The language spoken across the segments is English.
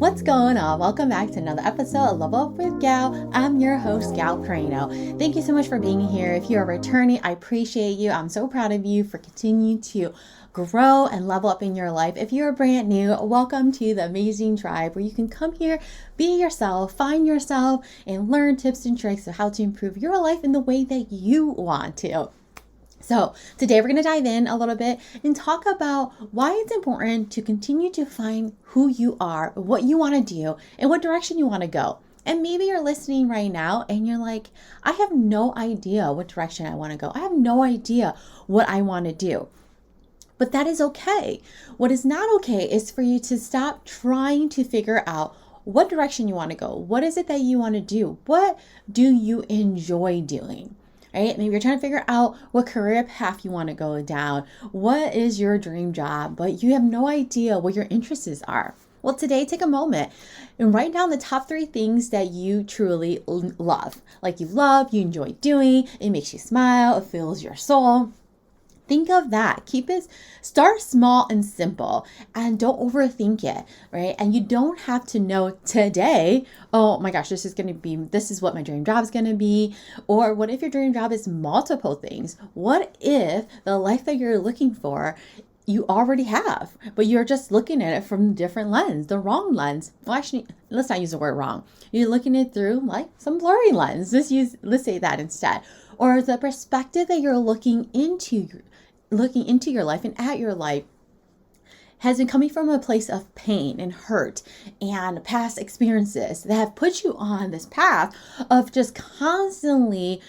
What's going on? Welcome back to another episode of Level Up with Gal. I'm your host, Gal Perino. Thank you so much for being here. If you're returning, I appreciate you. I'm so proud of you for continuing to grow and level up in your life. If you're brand new, welcome to the amazing tribe where you can come here, be yourself, find yourself, and learn tips and tricks of how to improve your life in the way that you want to. So today we're going to dive in a little bit and talk about why it's important to continue to find who you are, what you want to do, and what direction you want to go. And maybe you're listening right now and you're like, I have no idea what direction I want to go. I have no idea what I want to do. But that is okay. What is not okay is for you to stop trying to figure out what direction you want to go. What is it that you want to do? What do you enjoy doing? Right? Maybe you're trying to figure out what career path you want to go down. What is your dream job? But you have no idea what your interests are. Well, today, take a moment and write down the top 3 things that you truly love. Like you enjoy doing, it makes you smile, it fills your soul. Think of that. Start small and simple and don't overthink it, right? And you don't have to know today, oh my gosh, this is what my dream job is going to be. Or what if your dream job is multiple things? What if the life that you're looking for you already have, but you're just looking at it from a different lens, the wrong lens. Well, actually, let's not use the word wrong. You're looking at it through like some blurry lens. Let's say that instead. Or the perspective that you're looking into your life and at your life has been coming from a place of pain and hurt and past experiences that have put you on this path of just constantly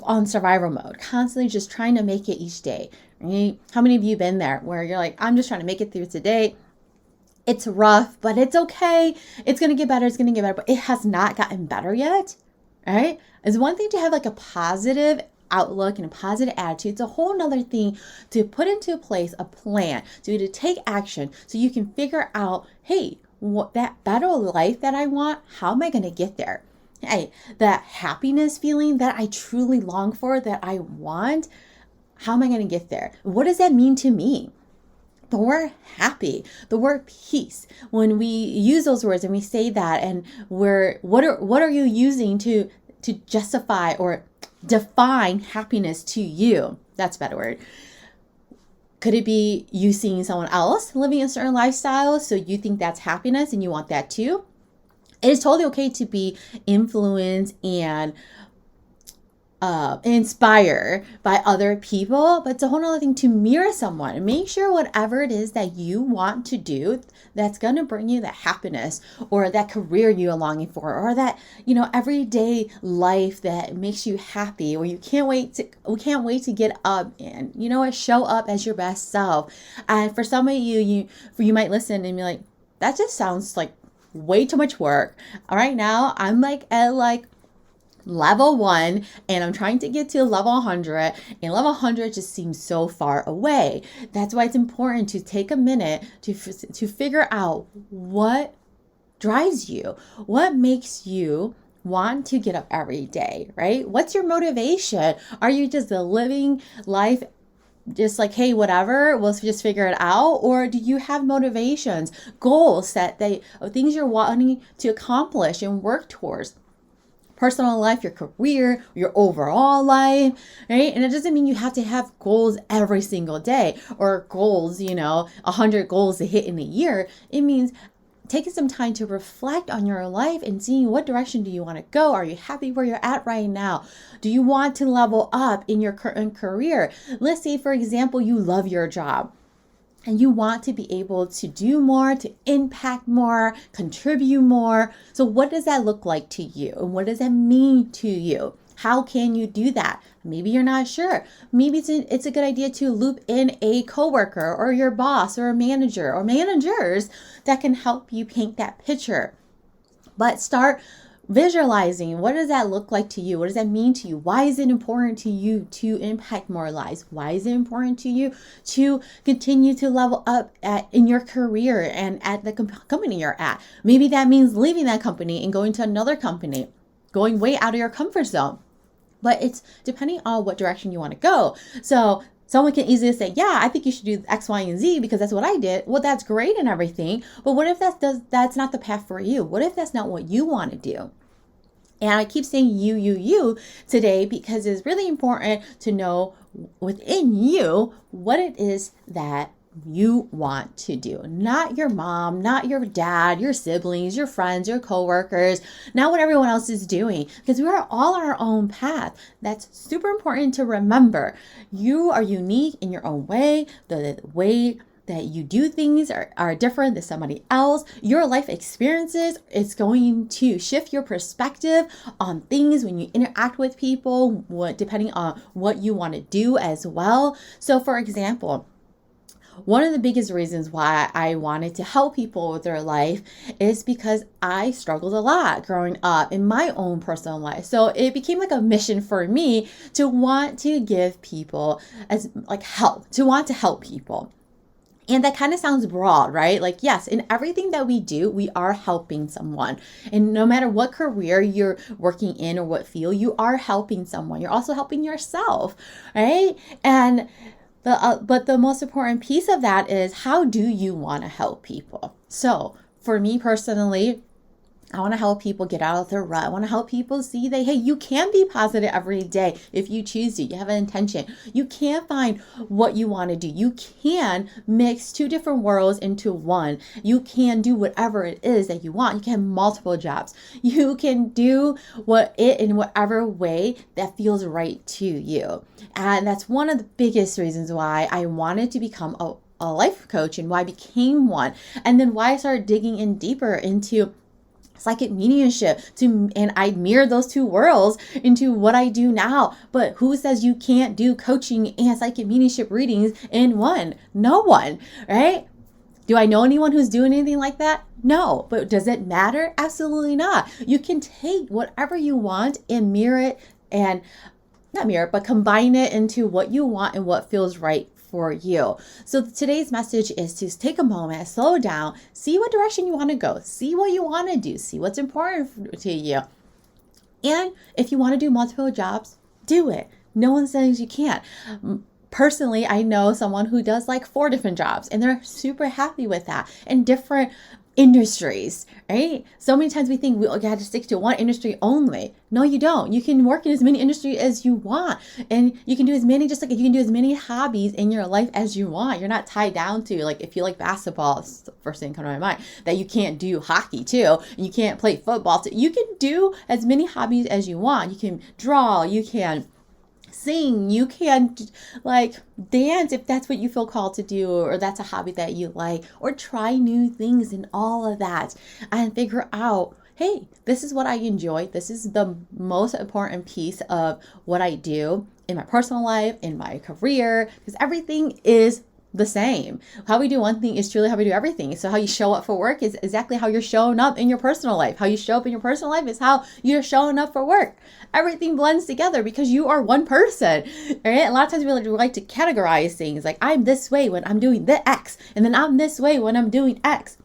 on survival mode, constantly just trying to make it each day. Right? How many of you been there where you're like, I'm just trying to make it through today. It's rough, but it's okay. It's going to get better. But it has not gotten better yet. Right? It's one thing to have like a positive outlook and a positive attitude. It's a whole nother thing to put into place a plan, to take action so you can figure out, hey, what that better life that I want, how am I going to get there? Hey, that happiness feeling that I truly long for, that I want, how am I going to get there? What does that mean to me? The word happy, the word peace, when we use those words and we say that, and what are you using to justify or define happiness to you? That's a better word. Could it be you seeing someone else living a certain lifestyle, so you think that's happiness and you want that too? It is totally okay to be influenced and inspired by other people, but it's a whole other thing to mirror someone. Make sure whatever it is that you want to do that's going to bring you that happiness, or that career you're longing for, or that, everyday life that makes you happy, or we can't wait to get up and, show up as your best self. And for some of you might listen and be like, that just sounds like way too much work. Right now, I'm at level 1 and I'm trying to get to level 100, and level 100 just seems so far away. That's why it's important to take a minute to figure out what drives you, what makes you want to get up every day, right? What's your motivation? Are you just living life just like, hey, whatever, we'll just figure it out? Or do you have motivations, goals, things you're wanting to accomplish and work towards? Personal life, your career, your overall life, right? And it doesn't mean you have to have goals every single day, or goals, 100 goals to hit in a year. It means taking some time to reflect on your life and seeing what direction do you want to go. Are you happy where you're at right now? Do you want to level up in your current career? Let's say, for example, you love your job and you want to be able to do more, to impact more, contribute more. So what does that look like to you? And what does that mean to you? How can you do that? Maybe you're not sure. Maybe it's a good idea to loop in a coworker or your boss or a manager or managers that can help you paint that picture. But start visualizing, what does that look like to you? What does that mean to you? Why is it important to you to impact more lives? Why is it important to you to continue to level up in your career and at the company you're at? Maybe that means leaving that company and going to another company, going way out of your comfort zone. But it's depending on what direction you want to go. So Someone can easily say, yeah, I think you should do X, Y, and Z because that's what I did. Well, that's great and everything. But what if that's not the path for you? What if that's not what you want to do? And I keep saying you today because it's really important to know within you what it is that you want to do. Not your mom, not your dad, your siblings, your friends, your coworkers, not what everyone else is doing, because we are all on our own path. That's super important to remember. You are unique in your own way. The way that you do things are different than somebody else. Your life experiences is going to shift your perspective on things when you interact with people, depending on what you want to do as well. So for example, one of the biggest reasons why I wanted to help people with their life is because I struggled a lot growing up in my own personal life. So it became like a mission for me to want to give people to want to help people. And that kind of sounds broad, right? Like, yes, in everything that we do, we are helping someone. And no matter what career you're working in or what field, you are helping someone. You're also helping yourself, right? And but the most important piece of that is, how do you want to help people? So for me personally, I want to help people get out of their rut. I want to help people see that, hey, you can be positive every day if you choose to. You have an intention. You can find what you want to do. You can mix two different worlds into one. You can do whatever it is that you want. You can have multiple jobs. You can do in whatever way that feels right to you. And that's one of the biggest reasons why I wanted to become a life coach and why I became one. And then why I started digging in deeper into psychic mediumship and I mirror those two worlds into what I do now. But who says you can't do coaching and psychic mediumship readings in one? No one, right? Do I know anyone who's doing anything like that? No. But does it matter? Absolutely not. You can take whatever you want and mirror it, and not mirror, but combine it into what you want and what feels right for you. So today's message is to take a moment, slow down, see what direction you want to go, see what you want to do, see what's important to you. And if you want to do multiple jobs, do it. No one says you can't. Personally, I know someone who does like 4 different jobs and they're super happy with that, in different industries, right? So many times we think we got to stick to one industry only. No, you don't. You can work in as many industries as you want, and you can do as many, just like you can do as many hobbies in your life as you want. You're not tied down to, like, if you like basketball, it's the first thing that comes to my mind, that you can't do hockey too, and you can't play football too. You can do as many hobbies as you want. You can draw, you can sing, you can like dance if that's what you feel called to do, or that's a hobby that you like, or try new things and all of that, and figure out, hey, this is what I enjoy. This is the most important piece of what I do in my personal life, in my career, because everything is the same. How we do one thing is truly how we do everything. So how you show up for work is exactly how you're showing up in your personal life. How you show up in your personal life is how you're showing up for work. Everything blends together because you are one person, right? A lot of times we like to categorize things, like I'm this way when I'm doing the X, and then I'm this way when I'm doing X.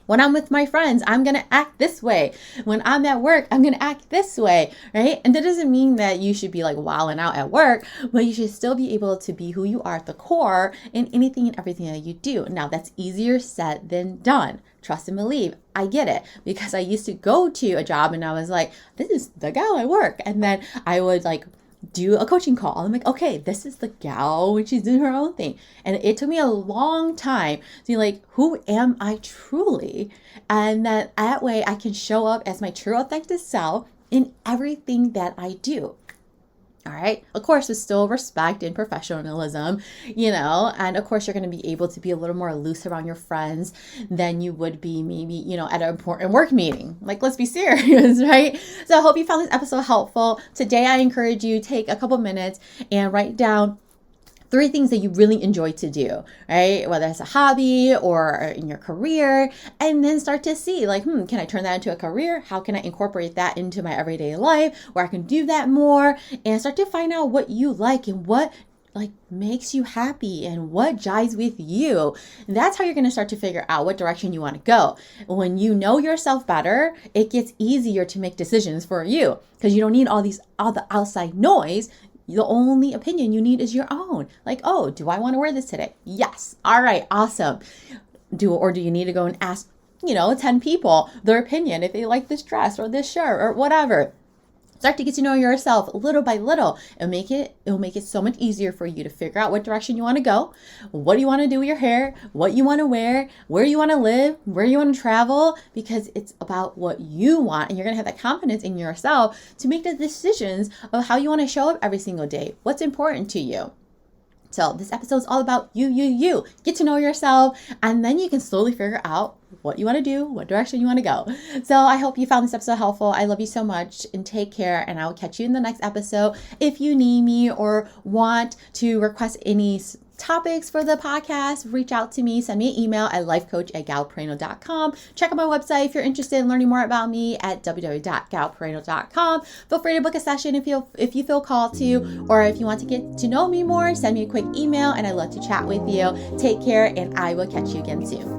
When I'm with my friends, I'm going to act this way. When I'm at work, I'm going to act this way, right? And that doesn't mean that you should be like wilding out at work, but you should still be able to be who you are at the core in anything and everything that you do. Now, that's easier said than done. Trust and believe. I get it, because I used to go to a job and I was like, this is the gal I work. And then I would like do a coaching call. I'm like, okay, this is the gal when she's doing her own thing. And it took me a long time to be like, who am I truly? And that way I can show up as my true authentic self in everything that I do. All right. Of course, with still respect and professionalism, and of course, you're going to be able to be a little more loose around your friends than you would be maybe, at an important work meeting. Like, let's be serious, right? So I hope you found this episode helpful. Today, I encourage you to take a couple minutes and write down 3 things that you really enjoy to do, right? Whether it's a hobby or in your career, and then start to see like, can I turn that into a career? How can I incorporate that into my everyday life where I can do that more, and start to find out what you like and what makes you happy and what jives with you. And that's how you're going to start to figure out what direction you want to go. When you know yourself better, it gets easier to make decisions for you, because you don't need all the outside noise. The only opinion you need is your own. Like, oh, do I want to wear this today? Yes. All right, awesome. Do you need to go and ask, 10 people their opinion if they like this dress or this shirt or whatever? Start to get to know yourself little by little. It'll make it so much easier for you to figure out what direction you want to go, what do you want to do with your hair, what you want to wear, where you want to live, where you want to travel, because it's about what you want, and you're going to have that confidence in yourself to make the decisions of how you want to show up every single day, what's important to you. So this episode is all about you. Get to know yourself, and then you can slowly figure out what you want to do, what direction you want to go. So I hope you found this episode helpful. I love you so much, and take care, and I will catch you in the next episode. If you need me or want to request any topics for the podcast, reach out to me. Send me an email at lifecoach@galpareno.com. Check out my website if you're interested in learning more about me at www.galpareno.com. Feel free to book a session if you feel called to, or if you want to get to know me more, send me a quick email, and I'd love to chat with you. Take care, and I will catch you again soon.